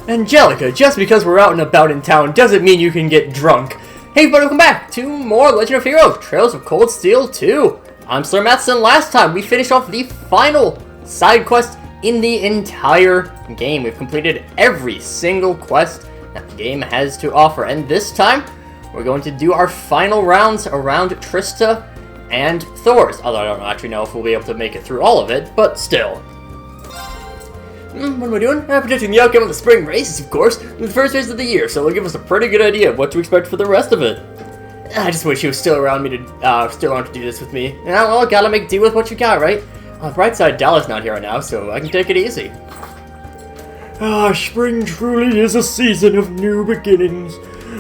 Angelica, just because we're out and about in town doesn't mean you can get drunk. Hey everybody, welcome back to more Legend of Heroes, Trails of Cold Steel 2. I'm SlayerMathis, and last time we finished off the final side quest in the entire game. We've completed every single quest that the game has to offer, and this time we're going to do our final rounds around Trista and Thor's. Although I don't actually know if we'll be able to make it through all of it, but still. What am I doing? I'm predicting the outcome of the spring races, of course, the first race of the year, so it'll give us a pretty good idea of what to expect for the rest of it. I just wish he was still around to do this with me. Yeah, well, gotta make do with what you got, right? On the bright side, Dallas not here right now, so I can take it easy. Spring truly is a season of new beginnings.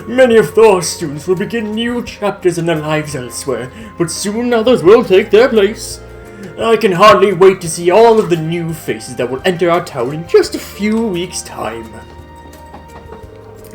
Many of Thor's students will begin new chapters in their lives elsewhere, but soon others will take their place. I can hardly wait to see all of the new faces that will enter our town in just a few weeks' time.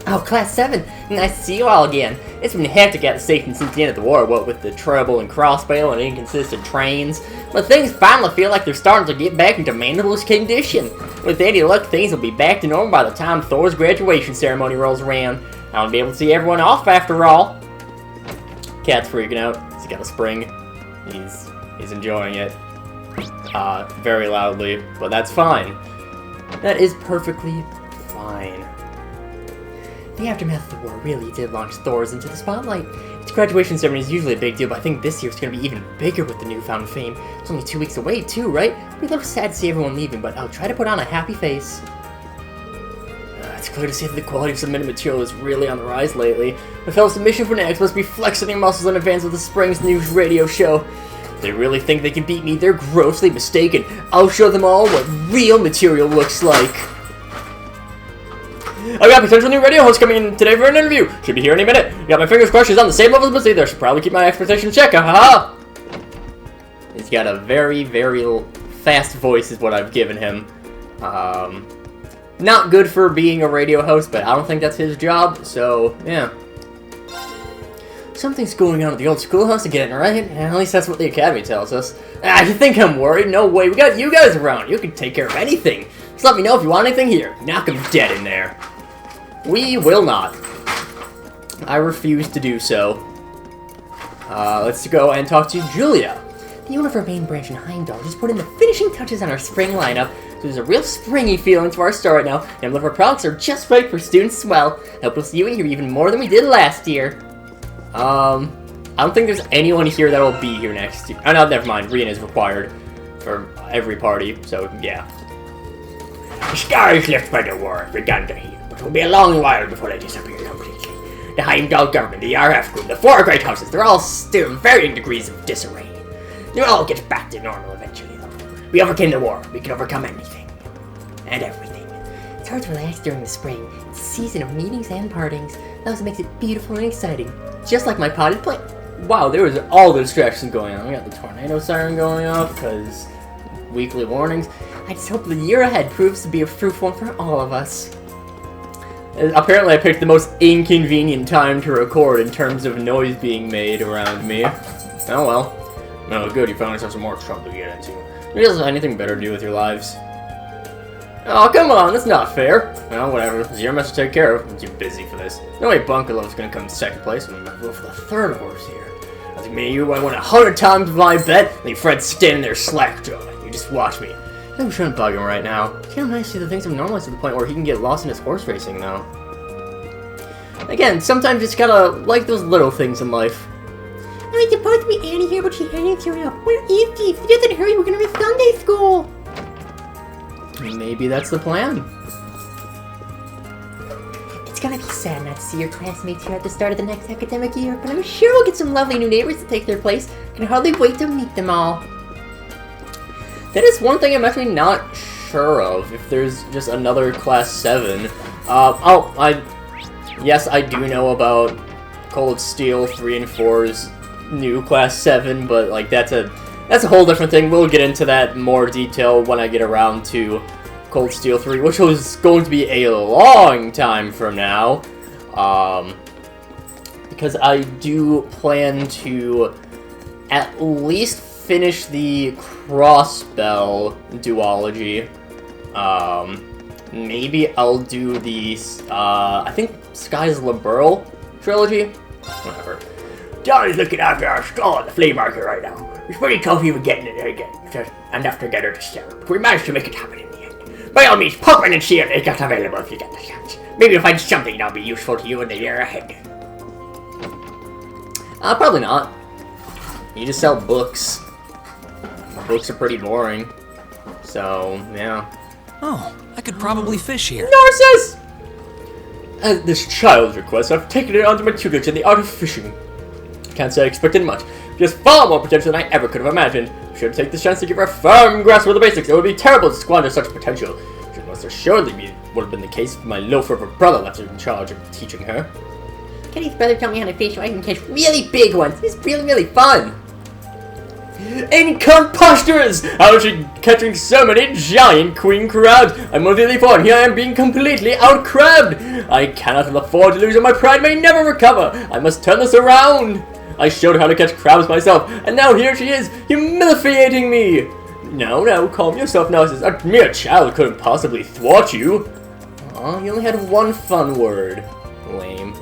Oh, Class 7, nice to see you all again. It's been hectic at the station since the end of the war, what with the trouble and crossbow and inconsistent trains. But things finally feel like they're starting to get back into manageable condition. With any luck, things will be back to normal by the time Thor's graduation ceremony rolls around. I'll be able to see everyone off after all. Cat's freaking out. He's got a spring. He's enjoying it. Very loudly, but that's fine. That is perfectly fine. The aftermath of the war really did launch Thor's into the spotlight. Its graduation ceremony is usually a big deal, but I think this year it's going to be even bigger with the newfound fame. It's only 2 weeks away, too, right? It'll be a little sad to see everyone leaving, but I'll try to put on a happy face. It's clear to see that the quality of submitted material is really on the rise lately. The fellow submission fanatics must be flexing their muscles in advance of the spring's news radio show. If they really think they can beat me, they're grossly mistaken. I'll show them all what real material looks like. I've got a potential new radio host coming in today for an interview. Should be here any minute. Got my fingers crossed she's on the same level as Missy there. Should probably keep my expectations in check. Haha! He's got a very, very fast voice is what I've given him. Not good for being a radio host, but I don't think that's his job, so, yeah. Something's going on at the old schoolhouse again, right? At least that's what the academy tells us. You think I'm worried? No way, we got you guys around. You can take care of anything. Just let me know if you want anything here. Knock him dead in there. We will not. I refuse to do so. Let's go and talk to Julia. The owner of our main branch in Heimdall just put in the finishing touches on our spring lineup, so there's a real springy feeling to our store right now, and all of our products are just right for students as well. I hope we'll see you in here even more than we did last year. I don't think there's anyone here that will be here next year. Oh, no, never mind. Rian is required for every party, so yeah. The skies left by the war have begun to heal, but it will be a long while before they disappear completely. The Heimdall government, the RF group, the 4 great houses, they're all still in varying degrees of disarray. They'll all get back to normal eventually, though. We overcame the war. We can overcome anything. And everything. It's hard to relax during the spring. It's a season of meetings and partings. That's what makes it beautiful and exciting. Just like my potted plant. Wow, there was all the distractions going on. We got the tornado siren going off, because weekly warnings. I just hope the year ahead proves to be a fruitful one for all of us. Apparently I picked the most inconvenient time to record in terms of noise being made around me. Oh well. No, good, you found yourself some more trouble to get into. You guys have anything better to do with your lives? Oh, come on, that's not fair. Well, whatever. SlayerMathis to take care of. I'm too busy for this. No way Bunkerlove's gonna come in second place when I'm going for the 3rd horse here. I think me and you, I won 100 times with my bet, leave Fred standing there slack-jawed. You just watch me. I think we shouldn't bug him right now. It's kind of nice to see that things have normalized to the point where he can get lost in his horse racing, though. Again, sometimes you just gotta like those little things in life. I was supposed to be Annie here, but she hadn't turned up. Where is she? If she doesn't hurry, we're gonna miss Sunday school. Maybe that's the plan. It's gonna be sad not to see your classmates here at the start of the next academic year, but I'm sure we'll get some lovely new neighbors to take their place. Can hardly wait to meet them all. That is one thing I'm actually not sure of, if there's just another Class 7. Yes, I do know about Cold Steel 3 and 4's new Class 7, but like that's a whole different thing. We'll get into that in more detail when I get around to Cold Steel 3, which was going to be a long time from now. Because I do plan to at least finish the Crossbell duology maybe I'll do the, I think Sky's Liberal trilogy? Whatever. Johnny's looking after our stall at the flea market right now. It's pretty tough even getting it there again. Just enough to get her to sell. But we managed to make it happen in the end. By all means, pop in and see if they got available if you get the chance. Maybe you'll find something that'll be useful to you in the year ahead. Probably not. You just sell books. Books are pretty boring. So, yeah. Oh, I could probably fish here. Narcissus! At this child's request, I've taken it onto my tutelage in the art of fishing. Can't say I expected much. She has far more potential than I ever could have imagined. I should take this chance to give her a firm grasp of the basics. It would be terrible to squander such potential. It must assuredly would have been the case if my loafer of a brother left her in charge of teaching her. Kenny's brother taught me how to fish so I can catch really big ones. It's really, really fun. Incompositors! How is she catching so many giant queen crabs? I'm really far, and here I am being completely out-crabbed! I cannot afford to lose, and my pride may never recover! I must turn this around! I showed her how to catch crabs myself, and now here she is, humiliating me! No, calm yourself, Narcissus. A mere child couldn't possibly thwart you. Aw, you only had one fun word. Lame.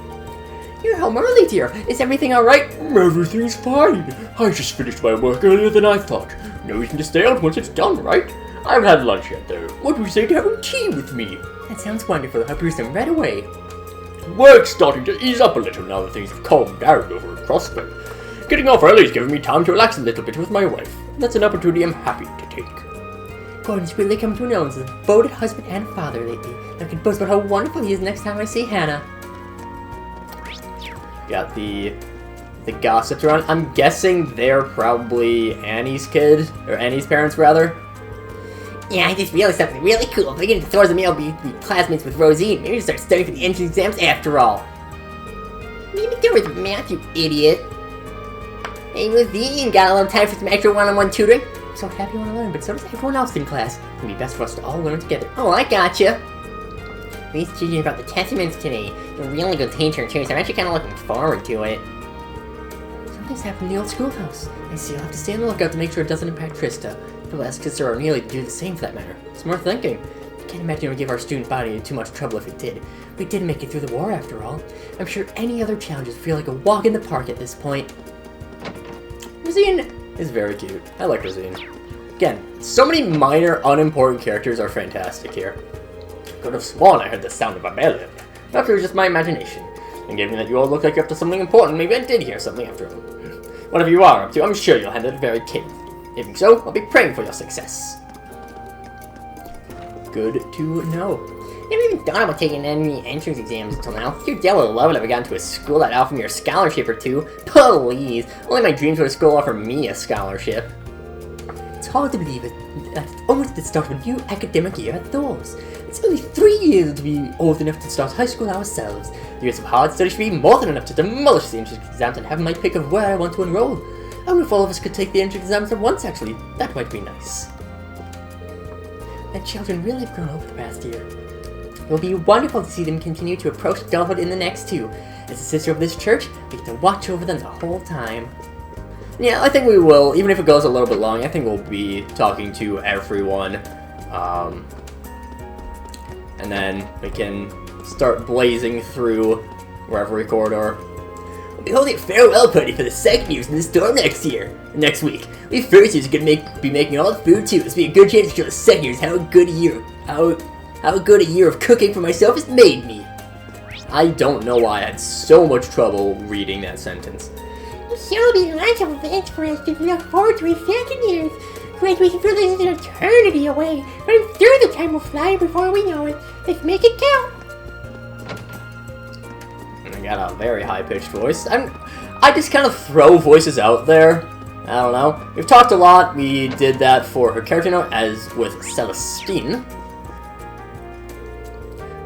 You're home early, dear. Is everything alright? Everything's fine. I just finished my work earlier than I thought. No reason to stay out once it's done, right? I haven't had lunch yet, though. What do you say to having tea with me? That sounds wonderful. I'll brew some right away. Work's starting to ease up a little now that things have calmed down over at Prospect. Getting off early is giving me time to relax a little bit with my wife. That's an opportunity I'm happy to take. Gordon's really come to know as a devoted husband and father lately. I can boast about how wonderful he is next time I see Hannah. Got the gossips around. I'm guessing they're probably Annie's kid, or Annie's parents rather. Yeah, I just realized something really cool. If I get into Thor's meal, I'll be classmates with Rosine. Maybe start studying for the entrance exams after all. Maybe do with math, you idiot. Hey, Rosine, got a little time for some extra one-on-one tutoring? I'm so happy you want to learn, but so does everyone else in class. It'd be best for us to all learn together. Oh, I gotcha. He's teaching about the testaments today. They're really good teacher too, so I'm actually kind of looking forward to it. Something's happened in the old schoolhouse. I see I'll have to stay on the lookout to make sure it doesn't impact Trista. He'll ask Sister Arnelia to do the same for that matter. Smart thinking. I can't imagine it would give our student body too much trouble if it did. We did make it through the war after all. I'm sure any other challenges feel like a walk in the park at this point. Rosine is very cute. I like Rosine. Again, so many minor, unimportant characters are fantastic here. Could have sworn I heard the sound of a bell. Perhaps it was just my imagination. And given that you all look like you're up to something important, maybe I did hear something after all. Whatever you are up to, I'm sure you'll handle it very capably. If so, I'll be praying for your success. Good to know. Never even thought about taking any entrance exams until now. If your devil love would have gotten to a school that offered me a scholarship or two. Please. Only my dreams would a school offer me a scholarship. It's hard to believe it. That's almost the start of a new academic year at Thor's. It's only 3 years to be old enough to start high school ourselves. The years of hard study should be more than enough to demolish the entrance exams and have my pick of where I want to enroll. I wonder if all of us could take the entrance exams at once, actually. That might be nice. My children really have grown over the past year. It will be wonderful to see them continue to approach adulthood in the next 2. As a sister of this church, we get to watch over them the whole time. Yeah, I think we will. Even if it goes a little bit long, I think we'll be talking to everyone. And then we can start blazing through every corridor. We'll be holding a farewell party for the second years in the store next week. We first years are gonna be making all the food too. This will be a good chance to show the second years how good a year of cooking for myself has made me. I don't know why I had so much trouble reading that sentence. There'll be lots of events for us to look forward to in second years. Graduation feels like it's an eternity away, but I'm sure the time will fly before we know it. Let's make it count. And I got a very high-pitched voice. I just kind of throw voices out there. I don't know. We've talked a lot. We did that for her character note, as with Celestine.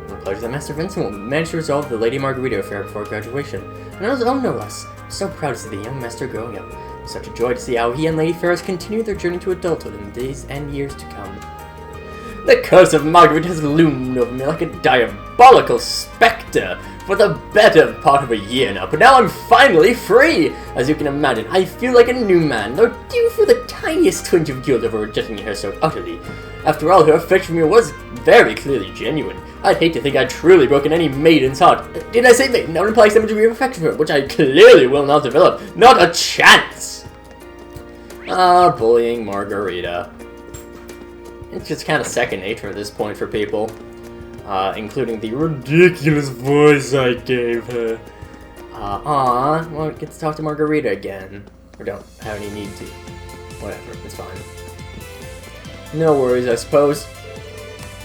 My pleasure that Master Vincent will manage to resolve the Lady Margarita affair before graduation. And as no less, I'm so proud to see the young master growing up. It's such a joy to see how he and Lady Ferris continue their journey to adulthood in the days and years to come. The curse of Margaret has loomed over me like a diabolical spectre. for the better part of a year now, but now I'm finally free! As you can imagine, I feel like a new man, though do you feel the tiniest twinge of guilt over rejecting her so utterly. After all, her affection for me was very clearly genuine. I'd hate to think I'd truly broken any maiden's heart. Did I say maiden? That would imply some degree of affection for her, which I clearly will not develop. Not a chance! Bullying Margarita. It's just kind of second nature at this point for people. Including the ridiculous voice I gave her. Well, get to talk to Margarita again. Or don't have any need to. Whatever, it's fine. No worries, I suppose.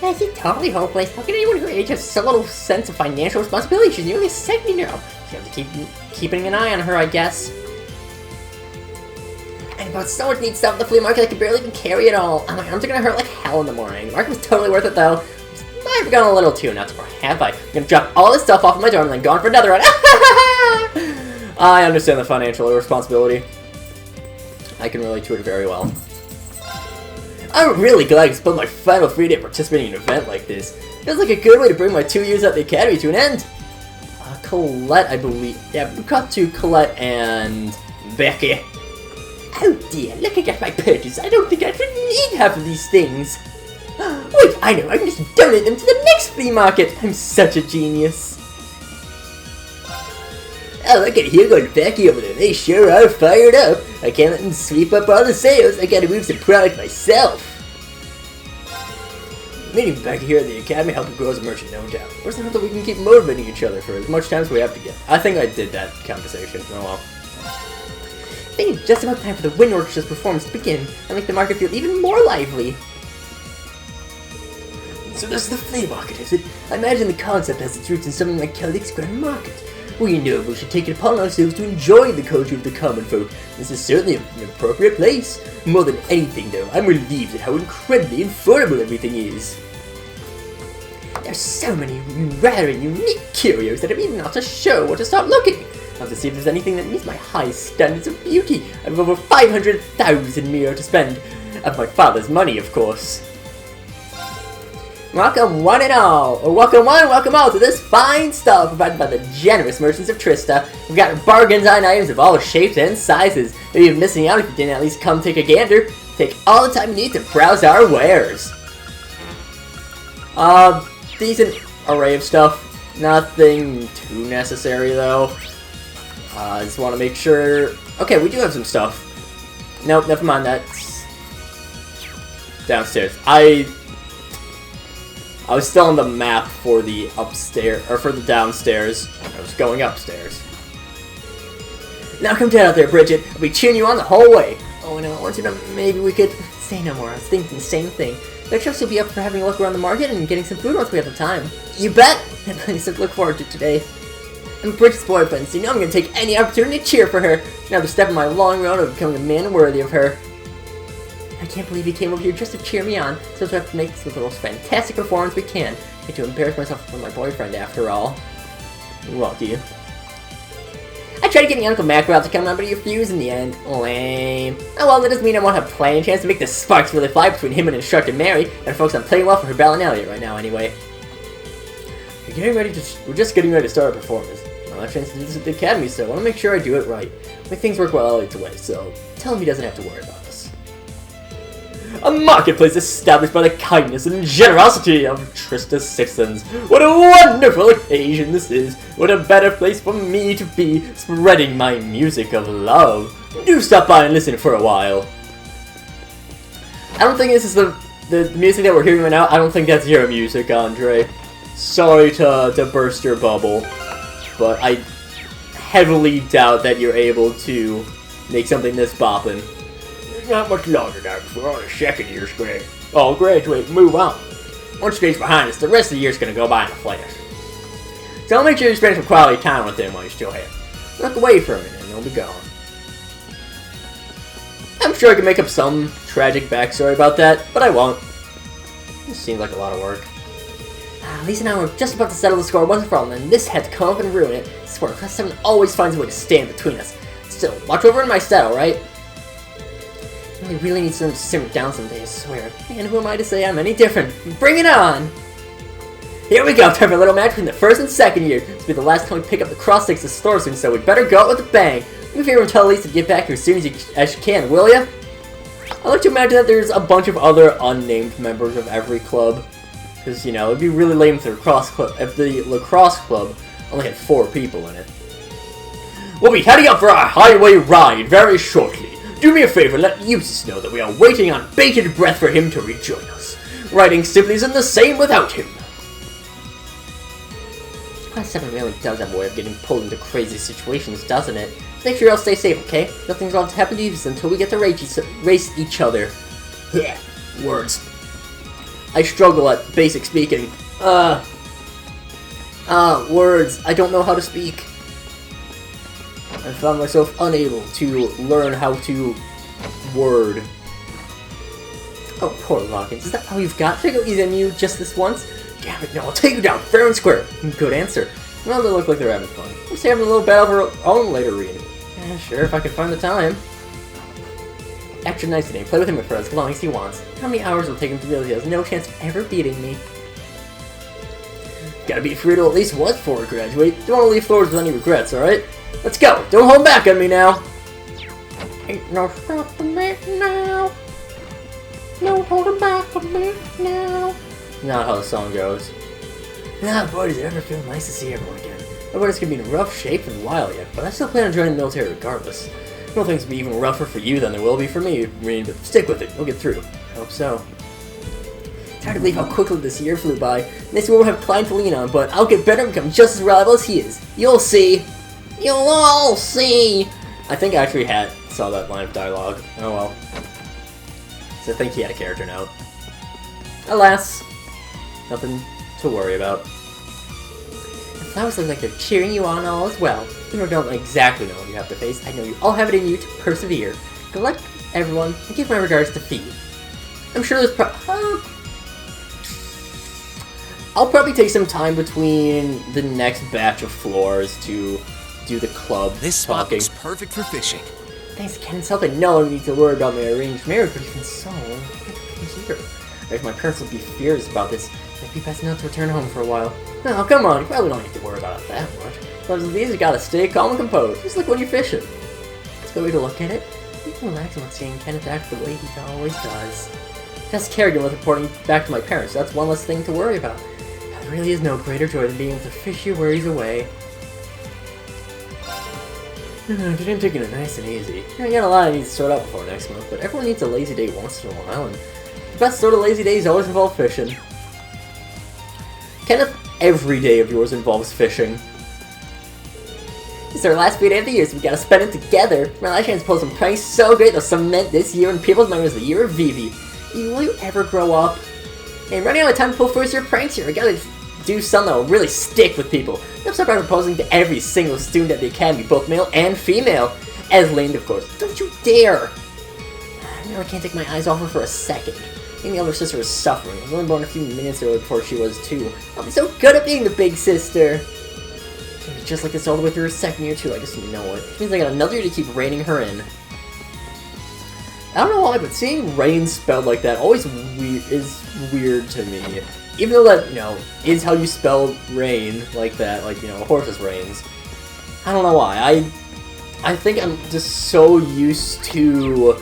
Yeah, she's totally hopeless. How can anyone her age have so little sense of financial responsibility? She's nearly 70 now. You have to keep keeping an eye on her, I guess. I bought so much neat stuff at the flea market I could barely even carry it all. My arms are gonna hurt like hell in the morning. The market was totally worth it though. I've gone a little too nuts, or have I? I'm gonna drop all this stuff off of my dorm and then gone for another one. I understand the financial responsibility. I can relate to it very well. I'm really glad I spent my final free day participating in an event like this. Feels like a good way to bring my 2 years at the academy to an end. Colette, I believe. Yeah, we got to Colette and Becky. Oh dear, looking at my purchase, I don't think I should need half of these things. Wait, I know, I can just donate them to the next flea market. I'm such a genius. Oh, look at Hugo and Becky over there. They sure are fired up. I can't let them sweep up all the sales. I gotta move some product myself. Meeting Becky here at the academy helping grow as a merchant, no doubt. Where's the hope that we can keep motivating each other for as much time as we have to get? I think I did that conversation. Oh well. I think it's just about time for the wind orchestra's performance to begin and make the market feel even more lively. So this is the flea market, is it? I imagine the concept has its roots in something like Celtic's Grand Market. We know we should take it upon ourselves to enjoy the culture of the common folk. This is certainly an appropriate place. More than anything, though, I'm relieved at how incredibly affordable everything is. There's so many rare and unique curios that I'm even not so sure where to start looking. I'll have to see if there's anything that meets my high standards of beauty. I have over 500,000 miro to spend. Of my father's money, of course. Welcome one and all, or welcome one, welcome all to this fine stall provided by the generous merchants of Trista. We've got bargains on items of all shapes and sizes. Maybe you're missing out if you didn't at least come take a gander. Take all the time you need to browse our wares. Decent array of stuff. Nothing too necessary though. I just want to make sure. Okay, we do have some stuff. Nope, never mind. That's downstairs. I was still on the map for the upstairs, or for the downstairs. I was going upstairs. Now come down out there, Bridget. I'll be cheering you on the whole way. Oh no, I want you to, maybe we could say no more. I was thinking the same thing. I trust you'll be up for having a look around the market and getting some food once we have the time. You bet! I have plenty to look forward to today. I'm Bridget's boyfriend, so you know I'm gonna take any opportunity to cheer for her. Another step in my long road of becoming a man worthy of her. I can't believe you came over here just to cheer me on, so we have to make this the most fantastic performance we can. I hate to embarrass myself with my boyfriend after all. Lucky. I tried getting Uncle Mackerel to come on, but he refused in the end. Lame. Oh well, that doesn't mean I won't have plenty of chance to make the sparks really fly between him and instructor Mary, and focus on playing well for her Belle and Elliot right now anyway. We're just getting ready to start our performance. I'll have a chance to do this at the academy, so I want to make sure I do it right. Make things work while Elliot's away, so tell him he doesn't have to worry about us. A marketplace established by the kindness and generosity of Trista Sixtons. What a wonderful occasion this is. What a better place for me to be spreading my music of love. Do stop by and listen for a while. I don't think this is the music that we're hearing right now. I don't think that's your music, Andre. Sorry to burst your bubble, but I heavily doubt that you're able to make something this boppin'. Not much longer now before all the second years grade. Oh, graduate, move on. One stage behind us, the rest of the year's gonna go by in a flash. So I'll make sure you spend some quality time with him while you're still here. Look away for a minute and he'll be gone. I'm sure I can make up some tragic backstory about that, but I won't. This seems like a lot of work. Lisa and I were just about to settle the score once and for all, and then this had to come up and ruin it. I swear, Class 7 always finds a way to stand between us. Still, watch over my stat, alright? I really need them to simmer down someday, I swear. And who am I to say I'm any different? Bring it on! Here we go, time for a little match between the first and second year. This will be the last time we pick up the cross sticks at the store soon, so we better go out with a bang. You favor and tell Lisa to get back here as soon as you can, will ya? I like to imagine that there's a bunch of other unnamed members of every club. Because, you know, it'd be really lame if the lacrosse club only had 4 people in it. We'll be heading up for our highway ride very shortly. Do me a favor, let Eustace know that we are waiting on bated breath for him to rejoin us. Riding simply isn't the same without him. Class 7 really does have a way of getting pulled into crazy situations, doesn't it? Make sure you all stay safe, okay? Nothing's going to happen to Eustace until we get to race each other. Yeah, words. I struggle at basic speaking. Words. I don't know how to speak. I found myself unable to learn how to word. Oh, poor Lockins. Is that all you've got? Should I go easy on you just this once? Damn it, no, I'll take you down fair and square. Good answer. Well, they look like they're having fun. We're having a little battle of our own later reading. Yeah, sure, if I can find the time. Extra nice today. Play with him for as long as he wants. How many hours will it take him to realize he has no chance of ever beating me? Gotta beat Frito at least once before we graduate. Don't want to leave Flores with any regrets, alright? Let's go! Don't hold back on me now! Ain't no stopping me now. No holding back on me now. Not how the song goes. Ah, boy, does it ever feel nice to see everyone again. Everybody's gonna be in rough shape for a while yet, but I still plan on joining the military regardless. I don't think it's gonna be even rougher for you than it will be for me. I mean, but stick with it. We'll get through. I hope so. It's hard to believe how quickly this year flew by. This won't have Klein to lean on, but I'll get better and become just as reliable as he is. You'll see. You'll all see. I think I actually saw that line of dialogue. Oh well. So I think he had a character note. Alas, nothing to worry about. The flowers look like they're cheering you on all as well. Even though I don't exactly know what you have to face, I know you all have it in you to persevere. Good luck, everyone, and give my regards to Fee. I'm sure there's I'll probably take some time between the next batch of floors to do the club This spot talking. looks perfect for fishing. Thanks again, it's helping. No one needs to worry about my arranged marriage, but even so, here. If my parents will be furious about this, I'd be best not to return home for a while. No, come on, you probably don't need to worry about it that much. But at least you gotta stay calm and composed, just like when you're fishing. It's a good way to look at it. You can relax when seeing Kenneth act the way he always does. Just Kerrigan was reporting back to my parents, so that's one less thing to worry about. There really is no greater joy than being able to fish your worries away. Today I'm taking it nice and easy. I got a lot I need to sort out before next month, but everyone needs a lazy day once in a while, and the best sort of lazy days always involve fishing. Kenneth, every day of yours involves fishing. It's our last free day of the year, so we gotta spend it together. My last chance to pull some pranks so great they'll cement this year in people's memories the year of Vivi. Will you ever grow up? And running out of time to pull first year pranks here. I gotta do something that will really stick with people. I'm start by proposing to every single student at the academy, both male and female. As Lane, of course. Don't you dare! I really can't take my eyes off her for a second. And the older sister was suffering. I was only born a few minutes earlier before she was too. I'll be so good at being the big sister. She'll be just like this all the way through her second year too. I just know it. Which means I got another year to keep reining her in. I don't know why, but seeing rain spelled like that always is weird to me. Even though that, you know, is how you spell rain, like that, like, you know, horses reins. I don't know why. I think I'm just so used to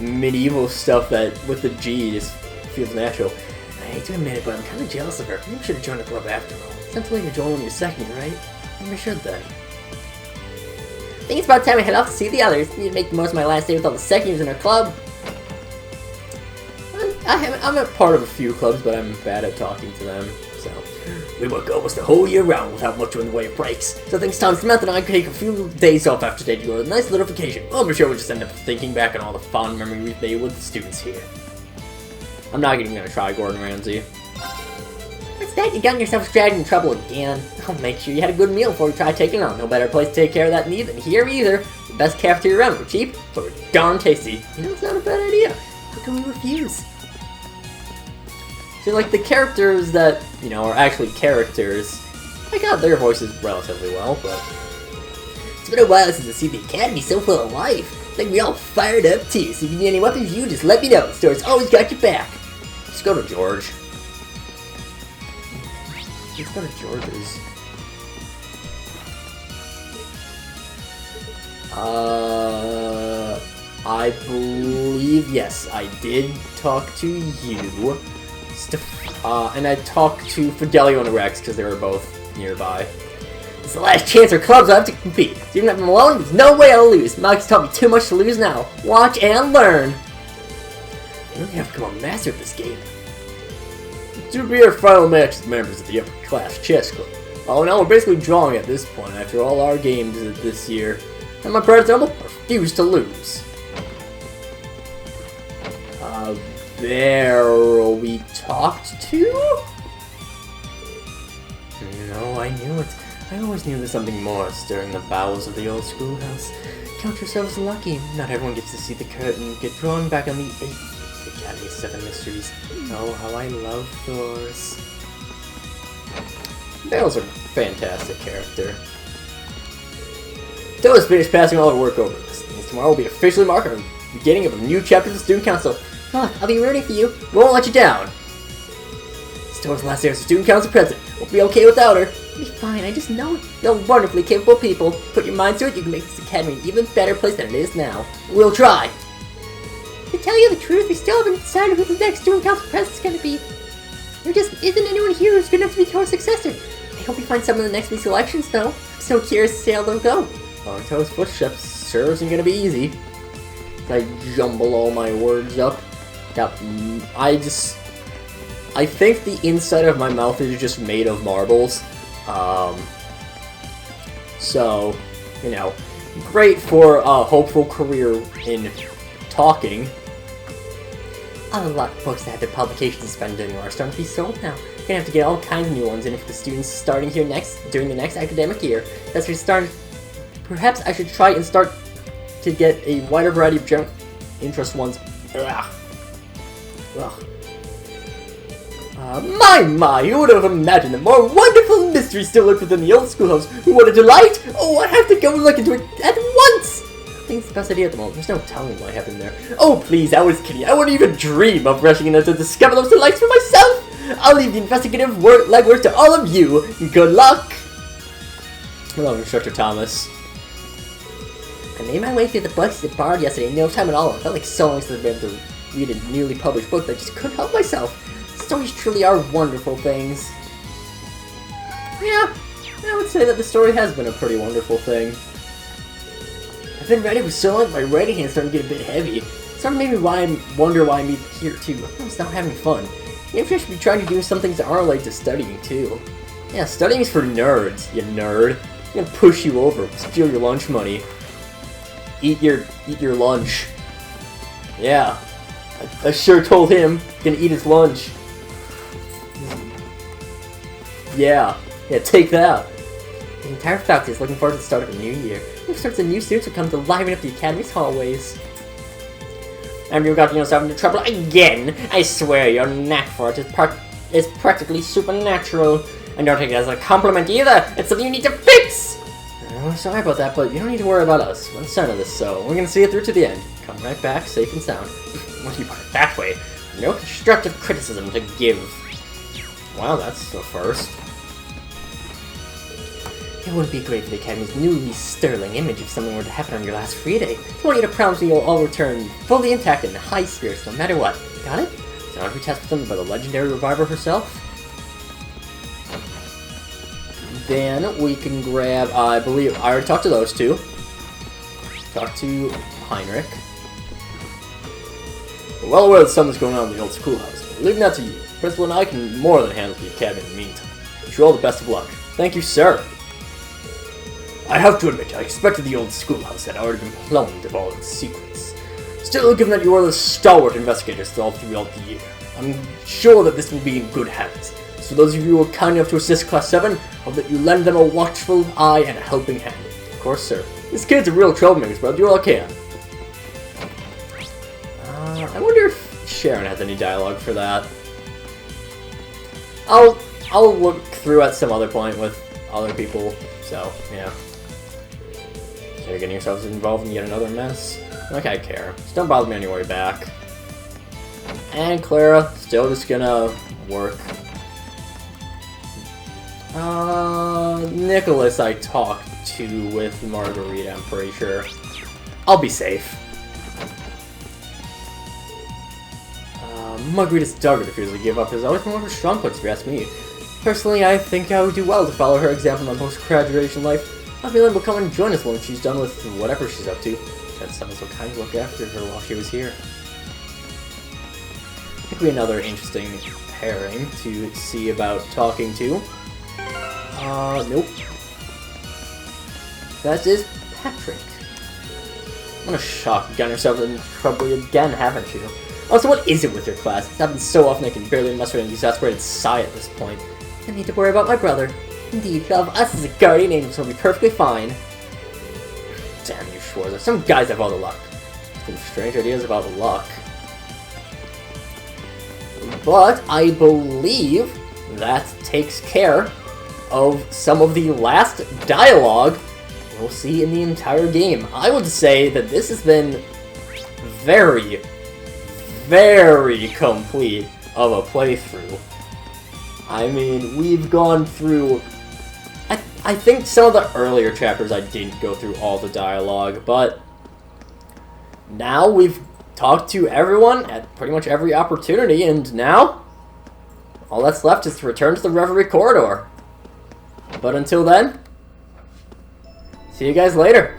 medieval stuff that with the G just feels natural. I hate to admit it, but I'm kind of jealous of her. Maybe we should have joined the club after all. It's not too late to join when you're second year, right? Maybe I should then. I think it's about time I head off to see the others. I need to make the most of my last day with all the second years in our club. I'm a part of a few clubs, but I'm bad at talking to them, so. We work almost the whole year round without much in the way of breaks. So I think it's time Samantha and I can take a few days off after today to go on a nice little vacation. Well, I'm sure we'll just end up thinking back on all the fond memories we've made with the students here. I'm not even gonna try Gordon Ramsay. What's that? You got yourself dragged in trouble again. Oh, make sure you had a good meal before you try taking on. No better place to take care of that need than here either. The best cafeteria around. We're cheap, but we're darn tasty. You know, it's not a bad idea. How can we refuse? So, like, the characters that, you know, are actually characters, I got their voices relatively well, but it's been a while since I see the Academy so full of life. I think we all fired up, too, so if you need any weapons, you just let me know. The store's always got your back. Just go to George. Let's go to George's. I believe, yes, I did talk to you. And I talked to Fidelio and Rex because they were both nearby. It's the last chance our clubs will have to compete. So even if I'm alone, there's no way I'll lose. Mike's taught me too much to lose now. Watch and learn. You really have to become a master at this game. To be our final match as members of the upper class chess club. Oh no, we're basically drawing at this point after all our games this year. And my prototype refuse to lose. There we talked to? No, I knew it. I always knew there's something more stirring the bowels of the old schoolhouse. Count yourselves lucky. Not everyone gets to see the curtain get drawn back on the 8th Academy 7 Mysteries. Oh, how I love Thor's. Bale's a fantastic character. Thor's finished passing all the work over this. Tomorrow will be officially marked the beginning of a new chapter of the Student Council. Look, I'll be rooting for you. We won't let you down. Store's last year as Student Council President. We'll be okay without her. Be fine, I just know it. You're wonderfully capable people. Put your mind to it, you can make this academy an even better place than it is now. We'll try. To tell you the truth, we still haven't decided who the next Student Council President's gonna be. There just isn't anyone here who's good enough to be Toa's successor. I hope we find someone in the next week's elections, though. I'm so curious to see how they'll go. Following Toa's footsteps sure isn't gonna be easy. I jumble all my words up. I think the inside of my mouth is just made of marbles. So, you know, great for a hopeful career in talking. A lot of books that had their publications suspended are starting to be sold now. We're gonna have to get all kinds of new ones in for the students starting here during the next academic year. That's where starting. Perhaps I should try and start to get a wider variety of general interest ones. Ugh. My, who would have imagined a more wonderful mystery still lurked within the old schoolhouse? What a delight! Oh, I have to go and look into it at once! I think it's the best idea at the moment. There's no telling what happened there. Oh, please, I was kidding. I wouldn't even dream of rushing in there to discover those delights for myself! I'll leave the investigative legwork to all of you. Good luck! Hello, Instructor Thomas. I made my way through the books at the bar yesterday in no time at all. It felt like so long since I've been able to read a newly published book that I just couldn't help myself. Stories truly are wonderful things. Yeah, I would say that the story has been a pretty wonderful thing. I've been writing for so long, my writing hand's starting to get a bit heavy. It's starting to make me wonder why I'm even here too. I'm just not having fun. Maybe I should be trying to do some things that aren't related to studying too. Yeah, studying is for nerds, you nerd. I'm gonna push you over, steal your lunch money. Eat your lunch. Yeah, I sure told him gonna eat his lunch. Yeah, take that. The entire faculty is looking forward to the start of a new year. New starts and new students will come to liven up the academy's hallways. And you got yourself into trouble again. I swear your knack for it is practically supernatural. And don't take it as a compliment either. It's something you need to fix. Oh, sorry about that, but you don't need to worry about us. We're the center of this, so we're gonna see it through to the end. Come right back, safe and sound. What do you put it that way? No constructive criticism to give. Wow, that's the first. It wouldn't be great for the Academy's newly sterling image if something were to happen on your last free day. I want you to promise me you'll all return fully intact and in high spirits no matter what. Got it? So aren't we testing something by the legendary reviver herself? Then we can grab, I believe, I already talked to those two. Talk to Heinrich. We're well aware that something's going on in the old schoolhouse, but we're leaving that to you. Principal and I can more than handle the academy in the meantime. Wish you all the best of luck. Thank you, sir. I have to admit, I expected the old schoolhouse had already been plumbed of all its secrets. Still, given that you are the stalwart investigators all throughout the year, I'm sure that this will be in good hands. So those of you who are kind enough to assist Class 7, hope that you lend them a watchful eye and a helping hand. Of course, sir. This kid's a real troublemaker, but you all can. I wonder if Sharon has any dialogue for that. I'll look through at some other point with other people, so, yeah. So you're getting yourselves involved in yet another mess? Like I care. Just don't bother me on your way back. And Clara, still just gonna work. Nicholas I talked to with Margarita, I'm pretty sure. I'll be safe. Margarita's dog refuses to give up is always one of her strong points, if you ask me. Personally, I think I would do well to follow her example in my post-graduation life. I feel like will come and join us when she's done with whatever she's up to. That someone so kind to look after her while she was here. I think we have another interesting pairing to see about talking to. Nope. That is Patrick. I'm gonna shock. You've gotten yourself in trouble again, haven't you? Also, what is it with your class? It's happened so often I can barely muster an exasperated sigh at this point. I need to worry about my brother. Indeed, you'll have us as a guardian angel, so we'll be perfectly fine. Damn you, Schwarzer. Some guys have all the luck. Some strange ideas about luck. But I believe that takes care of some of the last dialogue we'll see in the entire game. I would say that this has been very, very complete of a playthrough. I mean, we've gone through... I think some of the earlier chapters I didn't go through all the dialogue, but now we've talked to everyone at pretty much every opportunity, and now all that's left is to return to the Reverie Corridor. But until then, see you guys later.